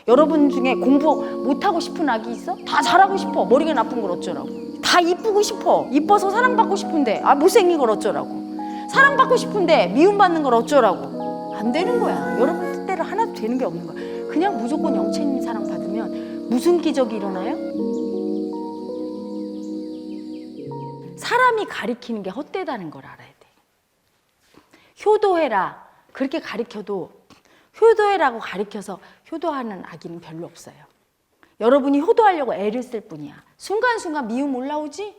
여러분 중에 공부 못하고 싶은 아기 있어? 다 잘하고 싶어. 머리가 나쁜 걸 어쩌라고. 다 이쁘고 싶어. 이뻐서 사랑받고 싶은데 못생긴 걸 어쩌라고. 사랑받고 싶은데 미움받는 걸 어쩌라고. 안 되는 거야. 여러분 뜻대로 하나도 되는 게 없는 거야. 그냥 무조건 영채님 사랑 받으면 무슨 기적이 일어나요? 사람이 가리키는 게 헛되다는 걸 알아야 돼. 효도해라 그렇게 가리켜도 효도해라고 가리켜서 효도하는 아기는 별로 없어요. 여러분이 효도하려고 애를 쓸 뿐이야. 순간순간 미움 올라오지?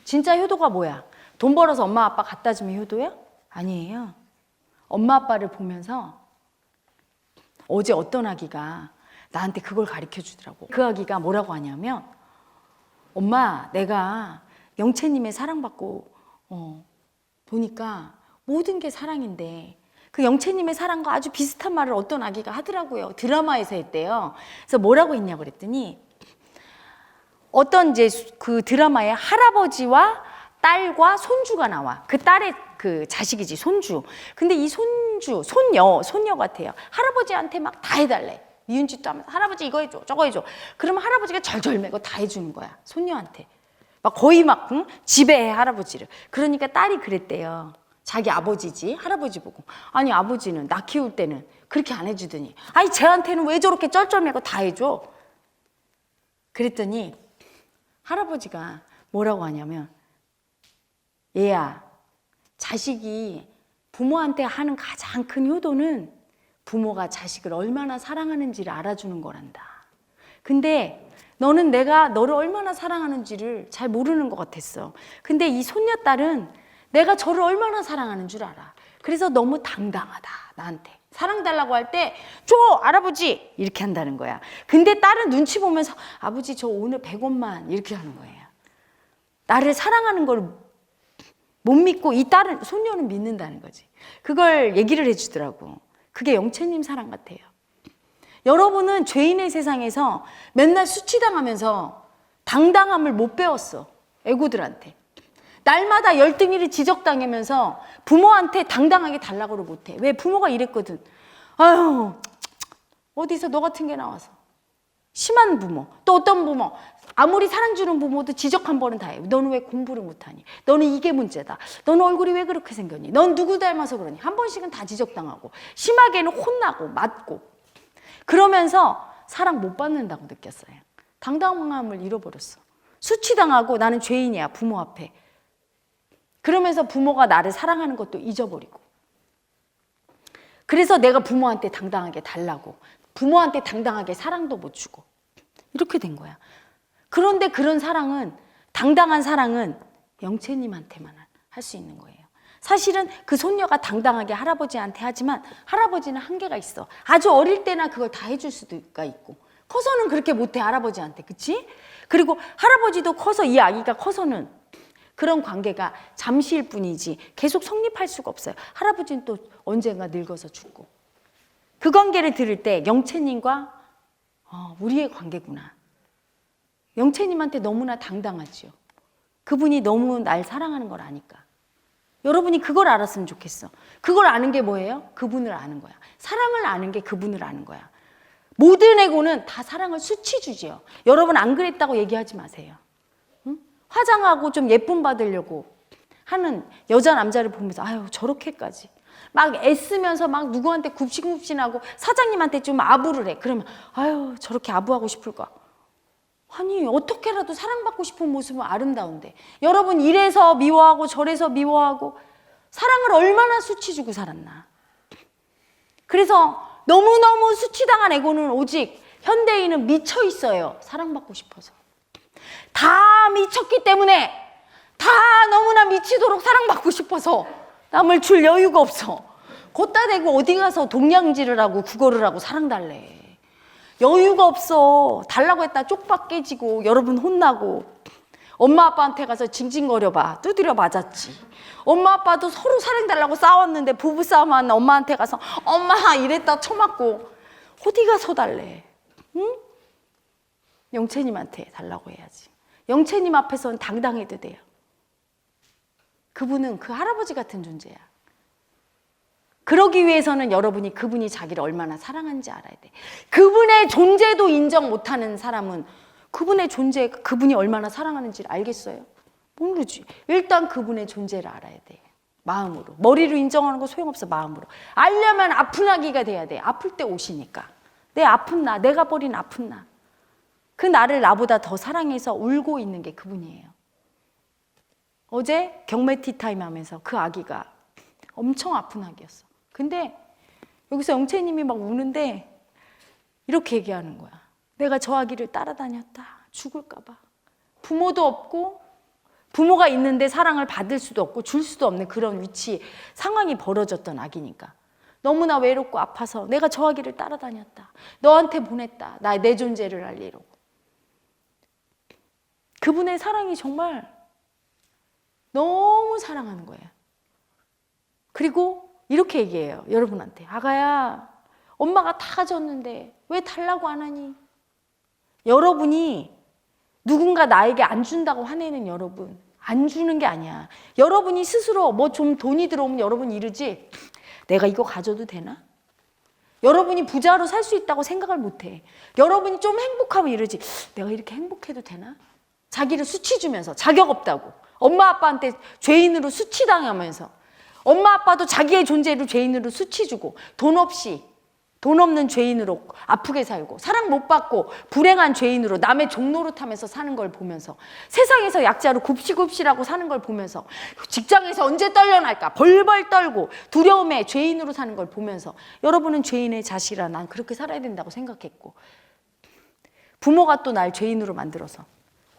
진짜 효도가 뭐야? 돈 벌어서 엄마 아빠 갖다 주면 효도야? 아니에요. 엄마 아빠를 보면서 어제 어떤 아기가 나한테 그걸 가르쳐 주더라고. 그 아기가 뭐라고 하냐면 엄마 내가 영채님의 사랑받고 보니까 모든 게 사랑인데 그 영채님의 사랑과 아주 비슷한 말을 어떤 아기가 하더라고요. 드라마에서 했대요. 그래서 뭐라고 했냐고 그랬더니 어떤 이제 그 드라마에 할아버지와 딸과 손주가 나와. 그 딸의 그 자식이지 손주. 근데 이 손주, 손녀 같아요. 할아버지한테 막 다 해달래. 미운 짓도 하면서 할아버지 이거 해줘 저거 해줘. 그러면 할아버지가 절절매고 다 해주는 거야. 손녀한테. 막 거의 막 지배해 할아버지를. 그러니까 딸이 그랬대요. 자기 아버지지 할아버지 보고 아니 아버지는 나 키울 때는 그렇게 안 해주더니 아니 쟤한테는 왜 저렇게 쩔쩔매고 다 해줘. 그랬더니 할아버지가 뭐라고 하냐면 얘야 자식이 부모한테 하는 가장 큰 효도는 부모가 자식을 얼마나 사랑하는지를 알아주는 거란다. 근데 너는 내가 너를 얼마나 사랑하는지를 잘 모르는 것 같았어. 근데 이 손녀딸은 내가 저를 얼마나 사랑하는 줄 알아. 그래서 너무 당당하다 나한테. 사랑 달라고 할 때 줘 할아버지 이렇게 한다는 거야. 근데 딸은 눈치 보면서 아버지 저 오늘 100원만 이렇게 하는 거예요. 나를 사랑하는 걸 못 믿고 이 딸은 손녀는 믿는다는 거지. 그걸 얘기를 해주더라고. 그게 영채님 사랑 같아요. 여러분은 죄인의 세상에서 맨날 수치당하면서 당당함을 못 배웠어. 애구들한테. 날마다 열등이를 지적당하면서 부모한테 당당하게 달라고를 못해. 왜? 부모가 이랬거든. 아유 어디서 너 같은 게 나와서. 심한 부모. 또 어떤 부모. 아무리 사랑 주는 부모도 지적 한 번은 다 해. 너는 왜 공부를 못하니? 너는 이게 문제다. 너는 얼굴이 왜 그렇게 생겼니? 넌 누구 닮아서 그러니? 한 번씩은 다 지적당하고 심하게는 혼나고 맞고 그러면서 사랑 못 받는다고 느꼈어요. 당당함을 잃어버렸어. 수치당하고 나는 죄인이야 부모 앞에. 그러면서 부모가 나를 사랑하는 것도 잊어버리고 그래서 내가 부모한테 당당하게 달라고 부모한테 당당하게 사랑도 못 주고 이렇게 된 거야. 그런데 그런 사랑은 당당한 사랑은 영채님한테만 할 수 있는 거예요. 사실은 그 손녀가 당당하게 할아버지한테 하지만 할아버지는 한계가 있어. 아주 어릴 때나 그걸 다 해줄 수가 있고 커서는 그렇게 못해 할아버지한테. 그치? 그리고 할아버지도 커서 이 아기가 커서는 그런 관계가 잠시일 뿐이지 계속 성립할 수가 없어요. 할아버지는 또 언젠가 늙어서 죽고. 그 관계를 들을 때 영채님과 우리의 관계구나. 영채님한테 너무나 당당하지요. 그분이 너무 날 사랑하는 걸 아니까. 여러분이 그걸 알았으면 좋겠어. 그걸 아는 게 뭐예요? 그분을 아는 거야. 사랑을 아는 게 그분을 아는 거야. 모든 애고는 다 사랑을 수치 주지요. 여러분 안 그랬다고 얘기하지 마세요. 응? 화장하고 좀 예쁨 받으려고 하는 여자 남자를 보면서 아유 저렇게까지 막 애쓰면서 막 누구한테 굽신굽신하고 사장님한테 좀 아부를 해. 그러면 아유 저렇게 아부하고 싶을까? 아니 어떻게라도 사랑받고 싶은 모습은 아름다운데 여러분 이래서 미워하고 저래서 미워하고 사랑을 얼마나 수치 주고 살았나. 그래서 너무너무 수치당한 에고는 오직 현대인은 미쳐 있어요. 사랑받고 싶어서. 다 미쳤기 때문에 다 너무나 미치도록 사랑받고 싶어서 남을 줄 여유가 없어. 걷다 대고 어디 가서 동냥질을 하고 구걸을 하고 사랑 달래. 여유가 없어. 달라고 했다 쪽박 깨지고 여러분 혼나고 엄마 아빠한테 가서 징징거려봐. 두드려 맞았지. 엄마 아빠도 서로 사랑 달라고 싸웠는데 부부싸움 하는 엄마한테 가서 엄마 이랬다 쳐맞고 어디 가서 달래. 응? 영채님한테 달라고 해야지. 영채님 앞에서는 당당해도 돼요. 그분은 그 할아버지 같은 존재야. 그러기 위해서는 여러분이 그분이 자기를 얼마나 사랑하는지 알아야 돼. 그분의 존재도 인정 못하는 사람은 그분의 존재, 그분이 얼마나 사랑하는지를 알겠어요? 모르지. 일단 그분의 존재를 알아야 돼. 마음으로. 머리로 인정하는 거 소용없어. 마음으로. 알려면 아픈 아기가 돼야 돼. 아플 때 오시니까. 내 아픈 나, 내가 버린 아픈 나. 그 나를 나보다 더 사랑해서 울고 있는 게 그분이에요. 어제 경매 티타임 하면서 그 아기가 엄청 아픈 아기였어. 근데 여기서 영채님이 막 우는데 이렇게 얘기하는 거야. 내가 저 아기를 따라다녔다. 죽을까 봐. 부모도 없고 부모가 있는데 사랑을 받을 수도 없고 줄 수도 없는 그런 위치, 상황이 벌어졌던 아기니까. 너무나 외롭고 아파서 내가 저 아기를 따라다녔다. 너한테 보냈다. 내 존재를 알리려고. 그분의 사랑이 정말 너무 사랑하는 거예요. 그리고 이렇게 얘기해요. 여러분한테. 아가야, 엄마가 다 줬는데 왜 달라고 안 하니? 여러분이 누군가 나에게 안 준다고 화내는 여러분, 안 주는 게 아니야. 여러분이 스스로 뭐 좀 돈이 들어오면 여러분이 이러지. 내가 이거 가져도 되나? 여러분이 부자로 살 수 있다고 생각을 못해. 여러분이 좀 행복하면 이러지. 내가 이렇게 행복해도 되나? 자기를 수치 주면서 자격 없다고. 엄마 아빠한테 죄인으로 수치당하면서 엄마 아빠도 자기의 존재를 죄인으로 수치 주고 돈 없는 죄인으로 아프게 살고 사랑 못 받고 불행한 죄인으로 남의 종노릇하면서 사는 걸 보면서 세상에서 약자로 굽시굽시라고 사는 걸 보면서 직장에서 언제 떨려날까 벌벌 떨고 두려움에 죄인으로 사는 걸 보면서 여러분은 죄인의 자식이라 난 그렇게 살아야 된다고 생각했고 부모가 또 날 죄인으로 만들어서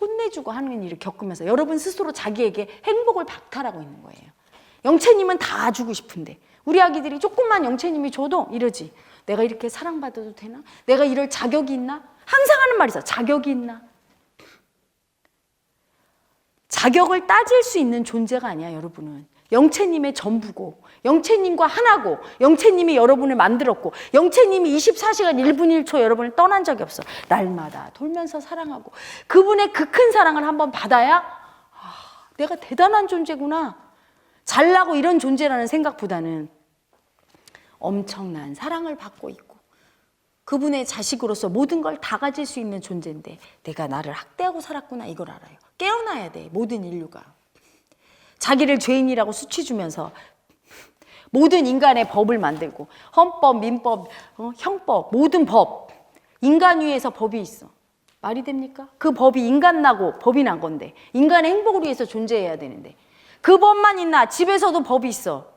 혼내주고 하는 일을 겪으면서 여러분 스스로 자기에게 행복을 박탈하고 있는 거예요. 영채님은 다 주고 싶은데 우리 아기들이 조금만 영채님이 줘도 이러지. 내가 이렇게 사랑받아도 되나? 내가 이럴 자격이 있나? 항상 하는 말이 있어. 자격이 있나? 자격을 따질 수 있는 존재가 아니야, 여러분은. 영채님의 전부고 영채님과 하나고 영채님이 여러분을 만들었고 영채님이 24시간 1분 1초 여러분을 떠난 적이 없어. 날마다 돌면서 사랑하고 그분의 그 큰 사랑을 한번 받아야 내가 대단한 존재구나. 잘나고 이런 존재라는 생각보다는 엄청난 사랑을 받고 있고 그분의 자식으로서 모든 걸 다 가질 수 있는 존재인데 내가 나를 학대하고 살았구나 이걸 알아요. 깨어나야 돼. 모든 인류가. 자기를 죄인이라고 수치 주면서 모든 인간의 법을 만들고 헌법, 민법, 형법, 모든 법 인간 위에서 법이 있어. 말이 됩니까? 그 법이 인간 나고 법이 난 건데 인간의 행복을 위해서 존재해야 되는데 그 법만 있나? 집에서도 법이 있어.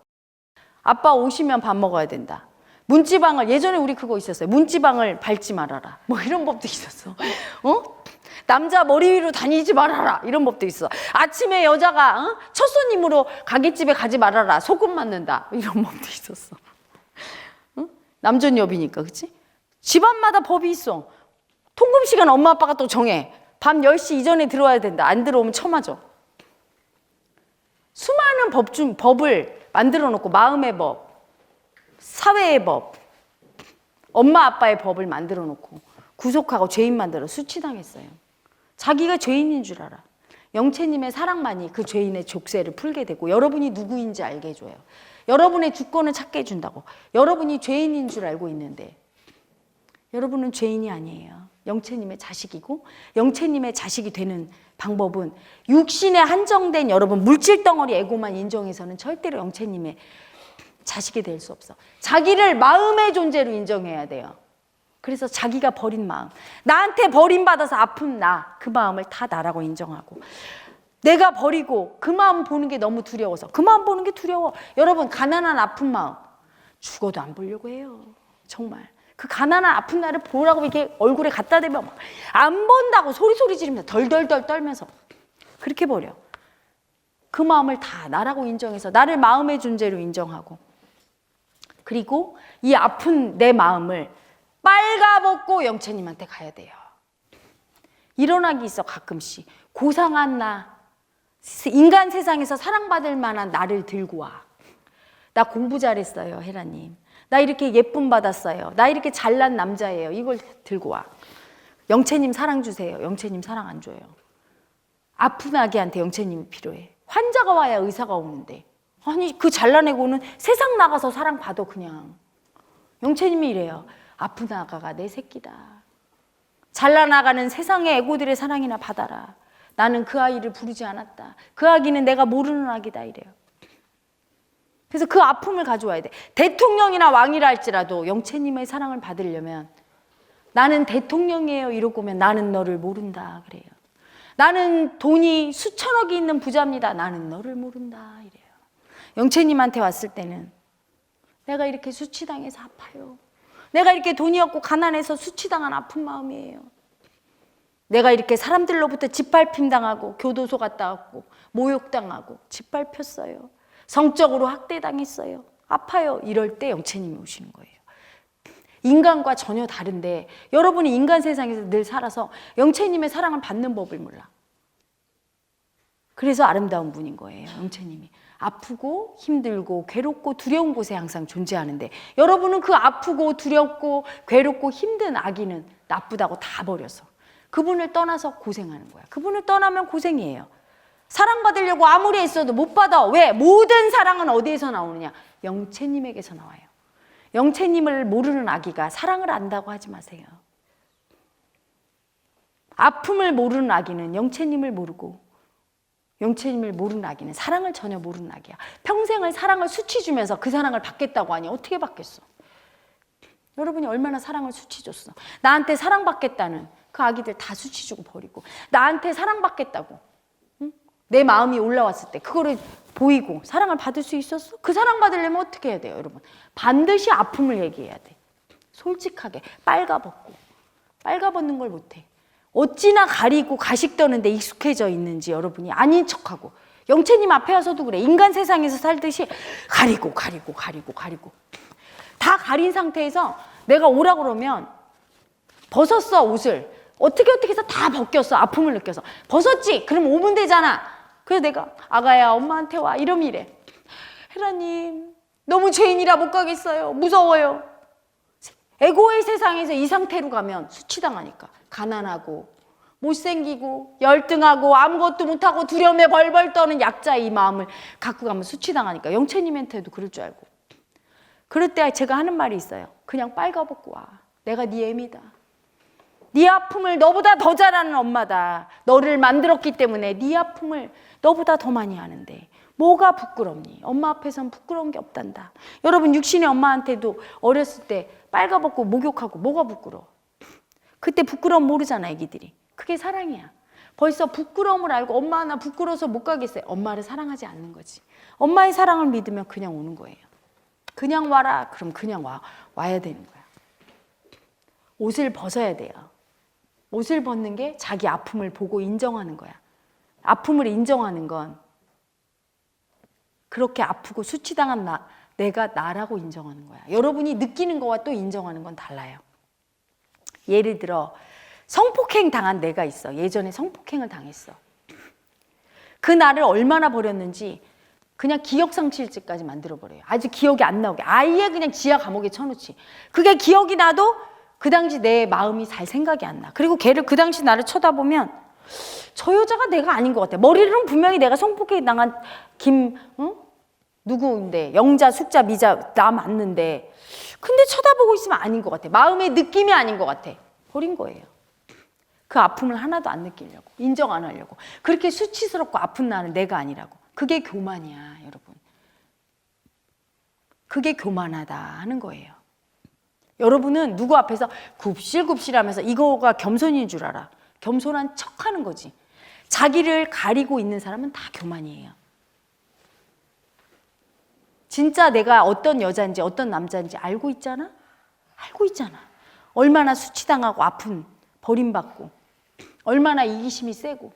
아빠 오시면 밥 먹어야 된다. 문지방을 예전에 우리 그거 있었어요. 문지방을 밟지 말아라. 뭐 이런 법도 있었어. 남자 머리 위로 다니지 말아라. 이런 법도 있어. 아침에 여자가 첫 손님으로 가게집에 가지 말아라. 소금 맞는다. 이런 법도 있었어. 남존여비니까 그치? 집안마다 법이 있어. 통금 시간 엄마 아빠가 또 정해. 밤 10시 이전에 들어와야 된다. 안 들어오면 쳐맞아. 수많은 법을 만들어 놓고 마음의 법, 사회의 법, 엄마 아빠의 법을 만들어 놓고 구속하고 죄인 만들어 수치당했어요. 자기가 죄인인 줄 알아. 영채님의 사랑만이 그 죄인의 족쇄를 풀게 되고 여러분이 누구인지 알게 해줘요. 여러분의 주권을 찾게 해준다고. 여러분이 죄인인 줄 알고 있는데 여러분은 죄인이 아니에요. 영채님의 자식이고 영채님의 자식이 되는 방법은 육신에 한정된 여러분 물질덩어리 에고만 인정해서는 절대로 영채님의 자식이 될 수 없어. 자기를 마음의 존재로 인정해야 돼요. 그래서 자기가 버린 마음, 나한테 버림받아서 아픈 나, 그 마음을 다 나라고 인정하고 내가 버리고 그 마음 보는 게 너무 두려워서 그 마음 보는 게 두려워. 여러분 가난한 아픈 마음 죽어도 안 보려고 해요. 정말. 그 가난한 아픈 나를 보라고 이렇게 얼굴에 갖다 대면 막 안 본다고 소리 지르면서 덜덜덜 떨면서 그렇게 버려. 그 마음을 다 나라고 인정해서 나를 마음의 존재로 인정하고 그리고 이 아픈 내 마음을 빨가벗고 영채님한테 가야 돼요. 일어나기 있어 가끔씩. 고상한 나, 인간 세상에서 사랑받을 만한 나를 들고 와. 나 공부 잘했어요, 혜라님. 나 이렇게 예쁨 받았어요. 나 이렇게 잘난 남자예요. 이걸 들고 와. 영채님 사랑 주세요. 영채님 사랑 안 줘요. 아픈 아기한테 영채님이 필요해. 환자가 와야 의사가 오는데 아니 그 잘라내고는 세상 나가서 사랑받아 그냥. 영채님이 이래요. 아픈 아가가 내 새끼다. 잘라나가는 세상의 애고들의 사랑이나 받아라. 나는 그 아이를 부르지 않았다. 그 아기는 내가 모르는 아기다 이래요. 그래서 그 아픔을 가져와야 돼. 대통령이나 왕이라 할지라도 영채님의 사랑을 받으려면 나는 대통령이에요 이러고 오면 나는 너를 모른다 그래요. 나는 돈이 수천억이 있는 부자입니다. 나는 너를 모른다 이래요. 영채님한테 왔을 때는 내가 이렇게 수치당해서 아파요. 내가 이렇게 돈이 없고 가난해서 수치당한 아픈 마음이에요. 내가 이렇게 사람들로부터 짓밟힘 당하고 교도소 갔다 왔고 모욕당하고 짓밟혔어요. 성적으로 학대당했어요. 아파요. 이럴 때 영채님이 오시는 거예요. 인간과 전혀 다른데 여러분이 인간 세상에서 늘 살아서 영채님의 사랑을 받는 법을 몰라. 그래서 아름다운 분인 거예요. 영채님이. 아프고 힘들고 괴롭고 두려운 곳에 항상 존재하는데 여러분은 그 아프고 두렵고 괴롭고 힘든 아기는 나쁘다고 다 버려서 그분을 떠나서 고생하는 거야. 그분을 떠나면 고생이에요. 사랑받으려고 아무리 애써도 못 받아. 왜? 모든 사랑은 어디에서 나오느냐? 영채님에게서 나와요. 영채님을 모르는 아기가 사랑을 안다고 하지 마세요. 아픔을 모르는 아기는 영채님을 모르고 영채님을 모르는 아기는 사랑을 전혀 모르는 아기야. 평생을 사랑을 수치 주면서 그 사랑을 받겠다고 하니 어떻게 받겠어? 여러분이 얼마나 사랑을 수치 줬어. 나한테 사랑받겠다는 그 아기들 다 수치 주고 버리고 나한테 사랑받겠다고 응? 내 마음이 올라왔을 때 그거를 보이고 사랑을 받을 수 있었어? 그 사랑 받으려면 어떻게 해야 돼요 여러분? 반드시 아픔을 얘기해야 돼. 솔직하게 빨가벗고 빨가벗는 걸 못해. 어찌나 가리고 가식 떠는데 익숙해져 있는지 여러분이 아닌 척하고 영채님 앞에 와서도 그래. 인간 세상에서 살듯이 가리고 다 가린 상태에서 내가 오라 그러면 벗었어 옷을 어떻게 해서 다 벗겼어. 아픔을 느껴서 벗었지? 그럼 오면 되잖아. 그래서 내가 아가야 엄마한테 와 이러면 이래. 헤라님 너무 죄인이라 못 가겠어요. 무서워요. 에고의 세상에서 이 상태로 가면 수치당하니까. 가난하고 못생기고 열등하고 아무것도 못하고 두려움에 벌벌 떠는 약자의 이 마음을 갖고 가면 수치당하니까. 영채님한테도 그럴 줄 알고. 그럴 때 제가 하는 말이 있어요. 그냥 빨가벗고 와. 내가 네 애미다. 네 아픔을 너보다 더 잘 아는 엄마다. 너를 만들었기 때문에 네 아픔을 너보다 더 많이 아는데 뭐가 부끄럽니? 엄마 앞에선 부끄러운 게 없단다. 여러분 육신의 엄마한테도 어렸을 때 빨가벗고 목욕하고 뭐가 부끄러워? 그때 부끄러움 모르잖아 애기들이. 그게 사랑이야. 벌써 부끄러움을 알고 엄마 나 부끄러워서 못 가겠어요. 엄마를 사랑하지 않는 거지. 엄마의 사랑을 믿으면 그냥 오는 거예요. 그냥 와라. 그럼 그냥 와야 되는 거야. 옷을 벗어야 돼요. 옷을 벗는 게 자기 아픔을 보고 인정하는 거야. 아픔을 인정하는 건 그렇게 아프고 수치당한 내가 나라고 인정하는 거야. 여러분이 느끼는 거와 또 인정하는 건 달라요. 예를 들어 성폭행 당한 내가 있어. 예전에 성폭행을 당했어. 그 나를 얼마나 버렸는지 그냥 기억상실증까지 만들어버려요. 아주 기억이 안 나오게. 아예 그냥 지하 감옥에 쳐놓지. 그게 기억이 나도 그 당시 내 마음이 잘 생각이 안 나. 그리고 걔를 그 당시 나를 쳐다보면 저 여자가 내가 아닌 것 같아. 머리로는 분명히 내가 성폭행 당한 누구인데 영자, 숙자, 미자 나 맞는데 근데 쳐다보고 있으면 아닌 것 같아. 마음의 느낌이 아닌 것 같아. 버린 거예요. 그 아픔을 하나도 안 느끼려고. 인정 안 하려고. 그렇게 수치스럽고 아픈 나는 내가 아니라고. 그게 교만이야 여러분. 그게 교만하다 하는 거예요. 여러분은 누구 앞에서 굽실굽실하면서 이거가 겸손인 줄 알아. 겸손한 척하는 거지. 자기를 가리고 있는 사람은 다 교만이에요. 진짜 내가 어떤 여자인지 어떤 남자인지 알고 있잖아? 알고 있잖아. 얼마나 수치당하고 아픈 버림받고 얼마나 이기심이 세고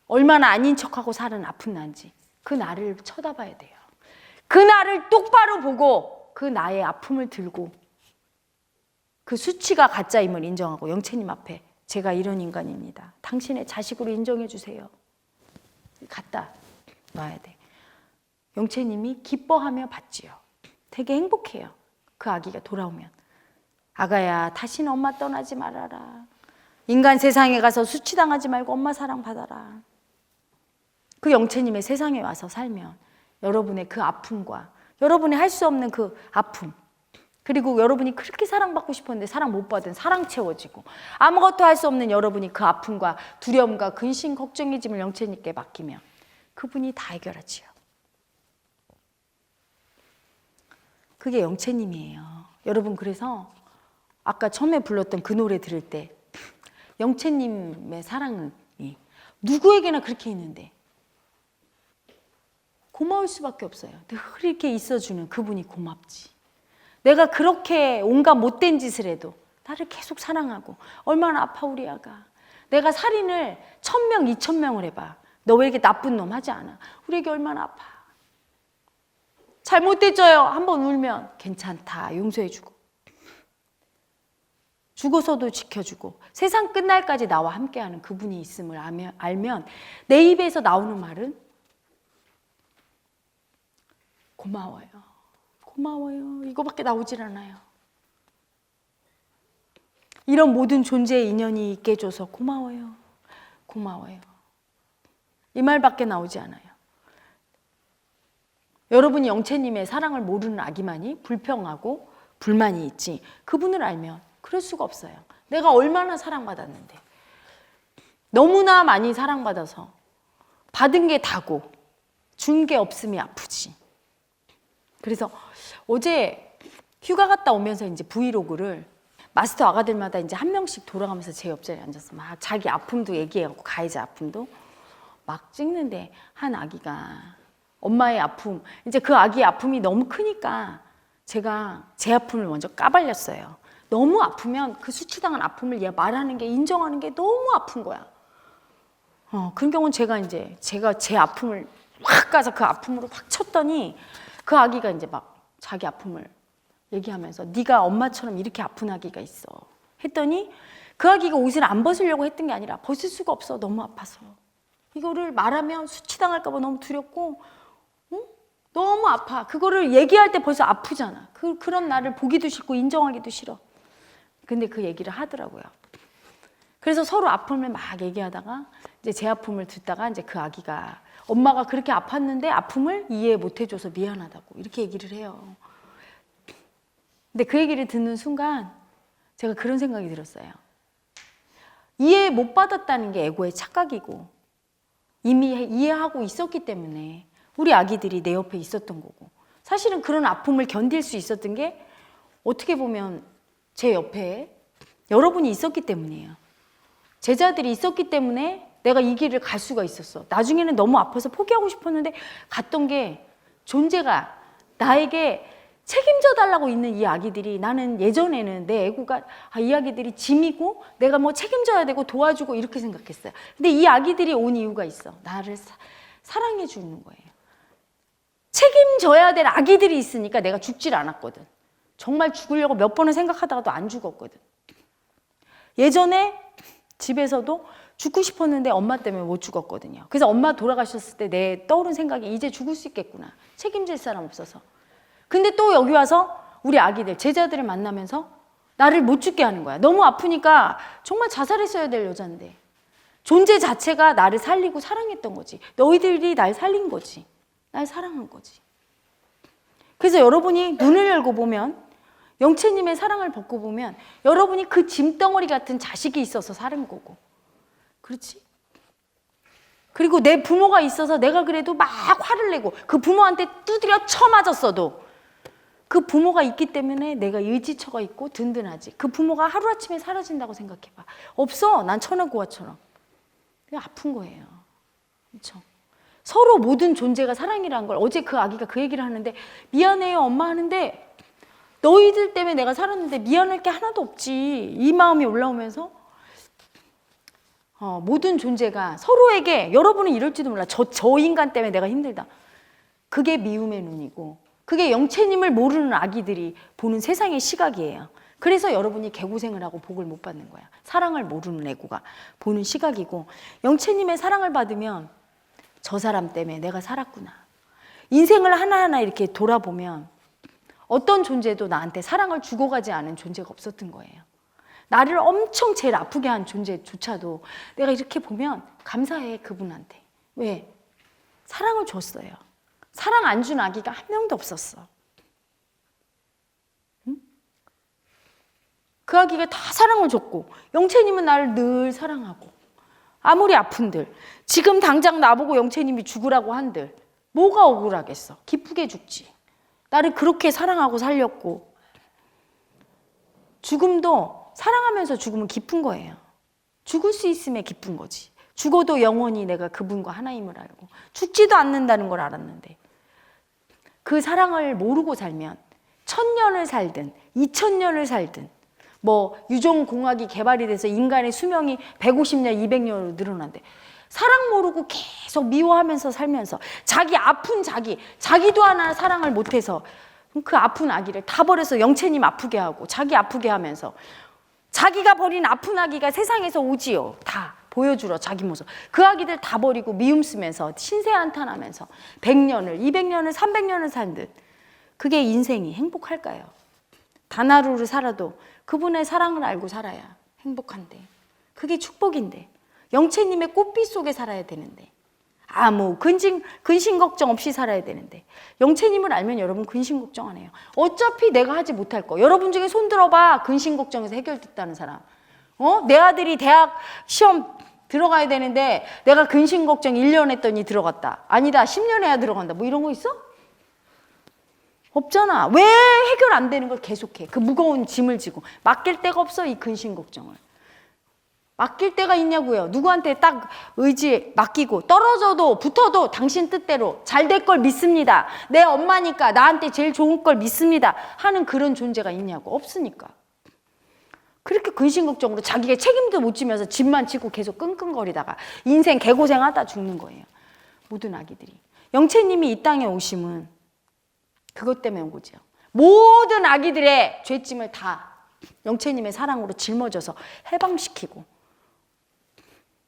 얼마나 아닌 척하고 사는 아픈 나인지 그 나를 쳐다봐야 돼요. 그 나를 똑바로 보고 그 나의 아픔을 들고 그 수치가 가짜임을 인정하고 영채님 앞에 제가 이런 인간입니다. 당신의 자식으로 인정해 주세요. 갖다 놔야 돼. 영채님이 기뻐하며 받지요. 되게 행복해요. 그 아기가 돌아오면. 아가야 다시는 엄마 떠나지 말아라. 인간 세상에 가서 수치당하지 말고 엄마 사랑 받아라. 그 영채님의 세상에 와서 살면 여러분의 그 아픔과 여러분이 할 수 없는 그 아픔, 그리고 여러분이 그렇게 사랑받고 싶었는데 사랑 못 받은 사랑 채워지고 아무것도 할 수 없는 여러분이 그 아픔과 두려움과 근심, 걱정의 짐을 영체님께 맡기면 그분이 다 해결하지요. 그게 영체님이에요. 여러분, 그래서 아까 처음에 불렀던 그 노래 들을 때 영체님의 사랑이 누구에게나 그렇게 있는데 고마울 수밖에 없어요. 늘 이렇게 있어주는 그분이 고맙지. 내가 그렇게 온갖 못된 짓을 해도 나를 계속 사랑하고 얼마나 아파 우리 아가. 내가 살인을 1000명, 2000명을 해봐. 너 왜 이렇게 나쁜 놈 하지 않아? 우리 애기 얼마나 아파. 잘못됐어요. 한번 울면 괜찮다. 용서해주고. 죽어서도 지켜주고 세상 끝날까지 나와 함께하는 그분이 있음을 알면 내 입에서 나오는 말은 고마워요. 고마워요. 이거밖에 나오질 않아요. 이런 모든 존재의 인연이 있게 해줘서 고마워요. 고마워요. 이 말밖에 나오지 않아요. 여러분이 영체님의 사랑을 모르는 아기만이 불평하고 불만이 있지, 그분을 알면 그럴 수가 없어요. 내가 얼마나 사랑받았는데, 너무나 많이 사랑받아서 받은 게 다고 준 게 없음이 아프지. 그래서 어제 휴가 갔다 오면서 이제 브이로그를 마스터 아가들마다 이제 한 명씩 돌아가면서 제 옆자리에 앉아서 막 자기 아픔도 얘기해갖고, 가해자 아픔도 막 찍는데, 한 아기가 엄마의 아픔, 이제 그 아기의 아픔이 너무 크니까 제가 제 아픔을 먼저 까발렸어요. 너무 아프면 그 수치당한 아픔을 얘 말하는 게, 인정하는 게 너무 아픈 거야. 그런 경우는 제가 제 아픔을 확 가서 그 아픔으로 확 쳤더니 그 아기가 이제 막 자기 아픔을 얘기하면서 네가 엄마처럼 이렇게 아픈 아기가 있어 했더니, 그 아기가 옷을 안 벗으려고 했던 게 아니라 벗을 수가 없어. 너무 아파서. 이거를 말하면 수치당할까 봐 너무 두렵고 너무 아파. 그거를 얘기할 때 벌써 아프잖아. 그런 나를 보기도 싫고 인정하기도 싫어. 근데 그 얘기를 하더라고요. 그래서 서로 아픔을 막 얘기하다가 이제 제 아픔을 듣다가 이제 그 아기가 엄마가 그렇게 아팠는데 아픔을 이해 못 해줘서 미안하다고 이렇게 얘기를 해요. 근데 그 얘기를 듣는 순간 제가 그런 생각이 들었어요. 이해 못 받았다는 게 에고의 착각이고, 이미 이해하고 있었기 때문에 우리 아기들이 내 옆에 있었던 거고, 사실은 그런 아픔을 견딜 수 있었던 게 어떻게 보면 제 옆에 여러분이 있었기 때문이에요. 제자들이 있었기 때문에 내가 이 길을 갈 수가 있었어. 나중에는 너무 아파서 포기하고 싶었는데 갔던 게, 존재가 나에게 책임져 달라고 있는 이 아기들이, 나는 예전에는 내 에고가 이 아기들이 짐이고 내가 뭐 책임져야 되고 도와주고 이렇게 생각했어요. 근데 이 아기들이 온 이유가 있어. 나를 사랑해 주는 거예요. 책임져야 될 아기들이 있으니까 내가 죽질 않았거든. 정말 죽으려고 몇 번은 생각하다가도 안 죽었거든. 예전에 집에서도 죽고 싶었는데 엄마 때문에 못 죽었거든요. 그래서 엄마 돌아가셨을 때 내 떠오른 생각이, 이제 죽을 수 있겠구나. 책임질 사람 없어서. 근데 또 여기 와서 우리 아기들, 제자들을 만나면서 나를 못 죽게 하는 거야. 너무 아프니까. 정말 자살했어야 될 여잔데 존재 자체가 나를 살리고 사랑했던 거지. 너희들이 날 살린 거지. 날 사랑한 거지. 그래서 여러분이 눈을 열고 보면, 영체님의 사랑을 벗고 보면 여러분이 그 짐덩어리 같은 자식이 있어서 사는 거고, 그렇지? 그리고 내 부모가 있어서 내가 그래도 막 화를 내고 그 부모한테 두드려 쳐맞았어도 그 부모가 있기 때문에 내가 의지처가 있고 든든하지. 그 부모가 하루아침에 사라진다고 생각해봐. 없어. 난 천하고아처럼. 그냥 아픈 거예요. 그렇죠? 서로 모든 존재가 사랑이라는 걸, 어제 그 아기가 그 얘기를 하는데, 미안해요 엄마 하는데, 너희들 때문에 내가 살았는데 미안할 게 하나도 없지. 이 마음이 올라오면서 모든 존재가 서로에게, 여러분은 이럴지도 몰라. 저 인간 때문에 내가 힘들다. 그게 미움의 눈이고, 그게 영체님을 모르는 아기들이 보는 세상의 시각이에요. 그래서 여러분이 개고생을 하고 복을 못 받는 거야. 사랑을 모르는 에고가 보는 시각이고, 영체님의 사랑을 받으면 저 사람 때문에 내가 살았구나. 인생을 하나하나 이렇게 돌아보면 어떤 존재도 나한테 사랑을 주고 가지 않은 존재가 없었던 거예요. 나를 엄청 제일 아프게 한 존재조차도 내가 이렇게 보면 감사해, 그분한테. 왜? 사랑을 줬어요. 사랑 안 준 아기가 한 명도 없었어. 응? 그 아기가 다 사랑을 줬고 영채님은 나를 늘 사랑하고 아무리 아픈들 지금 당장 나보고 영채님이 죽으라고 한들 뭐가 억울하겠어. 기쁘게 죽지. 나를 그렇게 사랑하고 살렸고 죽음도 사랑하면서 죽으면 기쁜 거예요. 죽을 수 있음에 기쁜 거지. 죽어도 영원히 내가 그분과 하나임을 알고 죽지도 않는다는 걸 알았는데 그 사랑을 모르고 살면 1000년을 살든 2000년을 살든 뭐 유전공학이 개발이 돼서 인간의 수명이 150년, 200년으로 늘어난대. 사랑 모르고 계속 미워하면서 살면서 자기 아픈 자기도 하나 사랑을 못해서 그 아픈 아기를 다 버려서 영채님 아프게 하고 자기 아프게 하면서 자기가 버린 아픈 아기가 세상에서 오지요. 다 보여주러 자기 모습. 그 아기들 다 버리고 미움 쓰면서 신세한탄하면서 100년을, 200년을, 300년을 산 듯. 그게 인생이 행복할까요? 단 하루를 살아도 그분의 사랑을 알고 살아야 행복한데. 그게 축복인데. 영채님의 꽃빛 속에 살아야 되는데. 아무 근심 걱정 없이 살아야 되는데. 영채님을 알면 여러분 근심 걱정 안 해요. 어차피 내가 하지 못할 거. 여러분 중에 손 들어봐. 근심 걱정에서 해결됐다는 사람. 내 아들이 대학 시험 들어가야 되는데 내가 근심 걱정 1년 했더니 들어갔다. 아니다. 10년 해야 들어간다. 뭐 이런 거 있어? 없잖아. 왜 해결 안 되는 걸 계속해? 그 무거운 짐을 지고. 맡길 데가 없어. 이 근심 걱정을. 맡길 데가 있냐고요. 누구한테 딱 의지 맡기고 떨어져도 붙어도 당신 뜻대로 잘 될 걸 믿습니다. 내 엄마니까 나한테 제일 좋은 걸 믿습니다. 하는 그런 존재가 있냐고. 없으니까. 그렇게 근심 걱정으로 자기가 책임도 못 지면서 짐만 지고 계속 끙끙거리다가 인생 개고생하다 죽는 거예요. 모든 아기들이. 영채님이 이 땅에 오심은 그것 때문에 온 거죠. 모든 아기들의 죄짐을 다 영채님의 사랑으로 짊어져서 해방시키고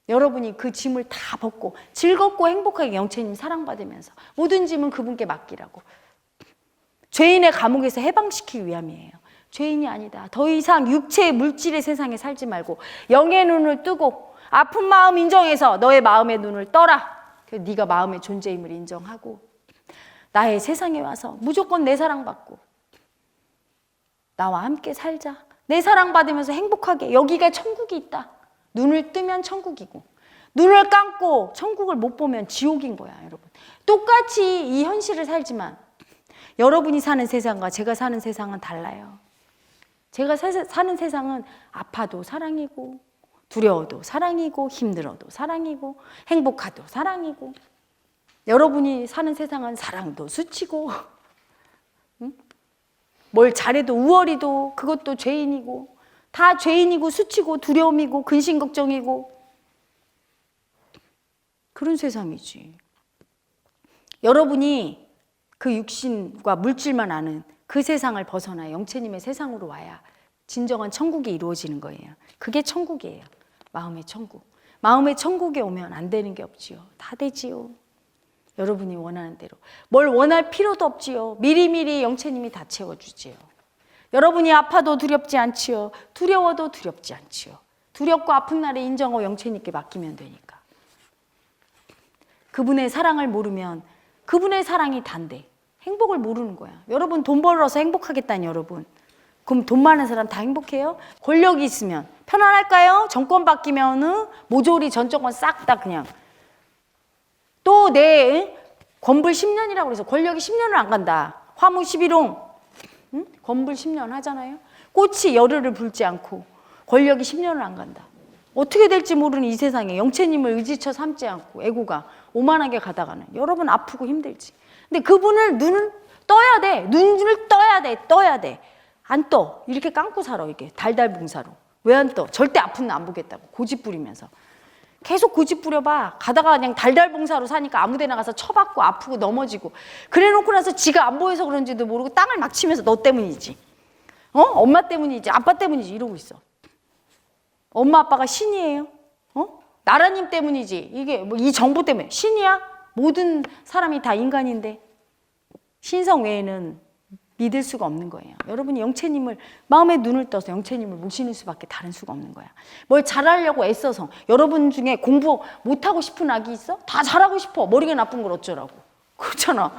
여러분이 그 짐을 다 벗고 즐겁고 행복하게 영채님 사랑받으면서 모든 짐은 그분께 맡기라고. 죄인의 감옥에서 해방시키기 위함이에요. 죄인이 아니다. 더 이상 육체의 물질의 세상에 살지 말고 영의 눈을 뜨고 아픈 마음 인정해서 너의 마음의 눈을 떠라. 네가 마음의 존재임을 인정하고 나의 세상에 와서 무조건 내 사랑받고 나와 함께 살자. 내 사랑받으면서 행복하게. 여기가 천국이 있다. 눈을 뜨면 천국이고 눈을 감고 천국을 못 보면 지옥인 거야, 여러분. 똑같이 이 현실을 살지만 여러분이 사는 세상과 제가 사는 세상은 달라요. 제가 사는 세상은 아파도 사랑이고 두려워도 사랑이고 힘들어도 사랑이고 행복하도 사랑이고 여러분이 사는 세상은 사랑도 수치고 응? 뭘 잘해도 우월이도 그것도 죄인이고 다 죄인이고 수치고 두려움이고 근심 걱정이고 그런 세상이지. 여러분이 그 육신과 물질만 아는 그 세상을 벗어나 영채님의 세상으로 와야 진정한 천국이 이루어지는 거예요. 그게 천국이에요. 마음의 천국. 마음의 천국에 오면 안 되는 게 없지요. 다 되지요. 여러분이 원하는 대로. 뭘 원할 필요도 없지요. 미리미리 영채님이 다 채워주지요. 여러분이 아파도 두렵지 않지요. 두려워도 두렵지 않지요. 두렵고 아픈 날에 인정하고 영채님께 맡기면 되니까. 그분의 사랑을 모르면 그분의 사랑이 단데 행복을 모르는 거야. 여러분 돈 벌어서 행복하겠다니 여러분. 그럼 돈 많은 사람 다 행복해요? 권력이 있으면 편안할까요? 정권 바뀌면 모조리 전 정권 싹 다 그냥. 또 내 권불 10년이라고 그래서 권력이 10년을 안 간다. 화무 11홍. 응? 권불 10년 하잖아요. 꽃이 열흘을 불지 않고 권력이 10년을 안 간다. 어떻게 될지 모르는 이 세상에 영채님을 의지처 삼지 않고 애고가 오만하게 가다가는 여러분 아프고 힘들지. 근데 그분을 눈을 떠야 돼. 눈을 떠야 돼. 떠야 돼. 안 떠. 이렇게 감고 살아. 이게 달달봉사로. 왜 안 떠? 절대 아픈 날 안 보겠다고. 고집 부리면서. 계속 고집 부려봐. 가다가 그냥 달달봉사로 사니까 아무 데나 가서 쳐박고 아프고 넘어지고 그래 놓고 나서 지가 안 보여서 그런지도 모르고 땅을 막 치면서 너 때문이지. 엄마 때문이지. 아빠 때문이지. 이러고 있어. 엄마 아빠가 신이에요? 나라님 때문이지. 이게 뭐 이 정부 때문에 신이야? 모든 사람이 다 인간인데 신성 외에는 믿을 수가 없는 거예요. 여러분이 영채님을 마음의 눈을 떠서 영채님을 모시는 수밖에 다른 수가 없는 거야. 뭘 잘하려고 애써서 여러분 중에 공부 못하고 싶은 아기 있어? 다 잘하고 싶어. 머리가 나쁜 걸 어쩌라고. 그렇잖아.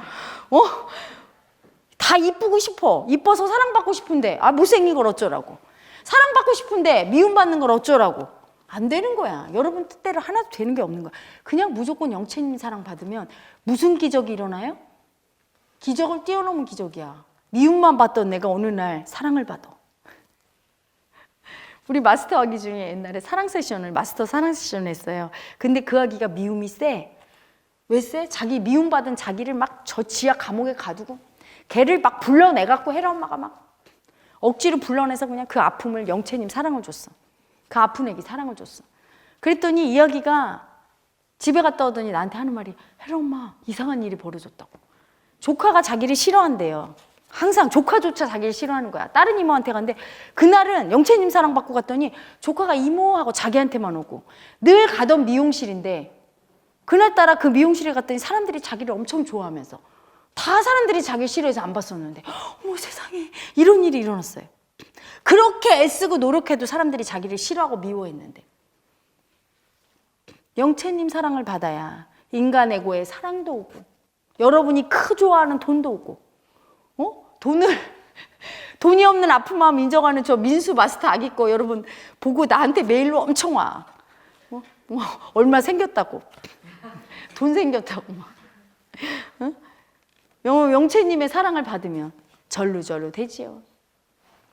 다 이쁘고 싶어. 이뻐서 사랑받고 싶은데 못생긴 걸 어쩌라고. 사랑받고 싶은데 미움받는 걸 어쩌라고. 안 되는 거야. 여러분 뜻대로 하나도 되는 게 없는 거야. 그냥 무조건 영채님 사랑 받으면 무슨 기적이 일어나요? 기적을 뛰어넘은 기적이야. 미움만 받던 내가 어느 날 사랑을 받아. 우리 마스터 아기 중에 옛날에 마스터 사랑 세션을 했어요. 근데 그 아기가 미움이 세. 왜 세? 자기 미움받은 자기를 막 저 지하 감옥에 가두고 걔를 막 불러내갖고 헤라 엄마가 막 억지로 불러내서 그냥 그 아픔을 영채님 사랑을 줬어. 그 아픈 애기 사랑을 줬어. 그랬더니 이 아기가 집에 갔다 오더니 나한테 하는 말이 헤라 엄마 이상한 일이 벌어졌다고. 조카가 자기를 싫어한대요. 항상 조카조차 자기를 싫어하는 거야. 다른 이모한테 갔는데 그날은 영채님 사랑받고 갔더니 조카가 이모하고 자기한테만 오고 늘 가던 미용실인데 그날따라 그 미용실에 갔더니 사람들이 자기를 엄청 좋아하면서 다 사람들이 자기를 싫어해서 안 봤었는데 어머 세상에 이런 일이 일어났어요. 그렇게 애쓰고 노력해도 사람들이 자기를 싫어하고 미워했는데 영채님 사랑을 받아야 인간 에고에 사랑도 오고 여러분이 좋아하는 돈도 오고 돈이 없는 아픈 마음 인정하는 저 민수 마스터 아기 거 여러분 보고 나한테 메일로 엄청 와. 얼마 생겼다고. 돈 생겼다고 막. 영채님의 사랑을 받으면 절루절루 되지요.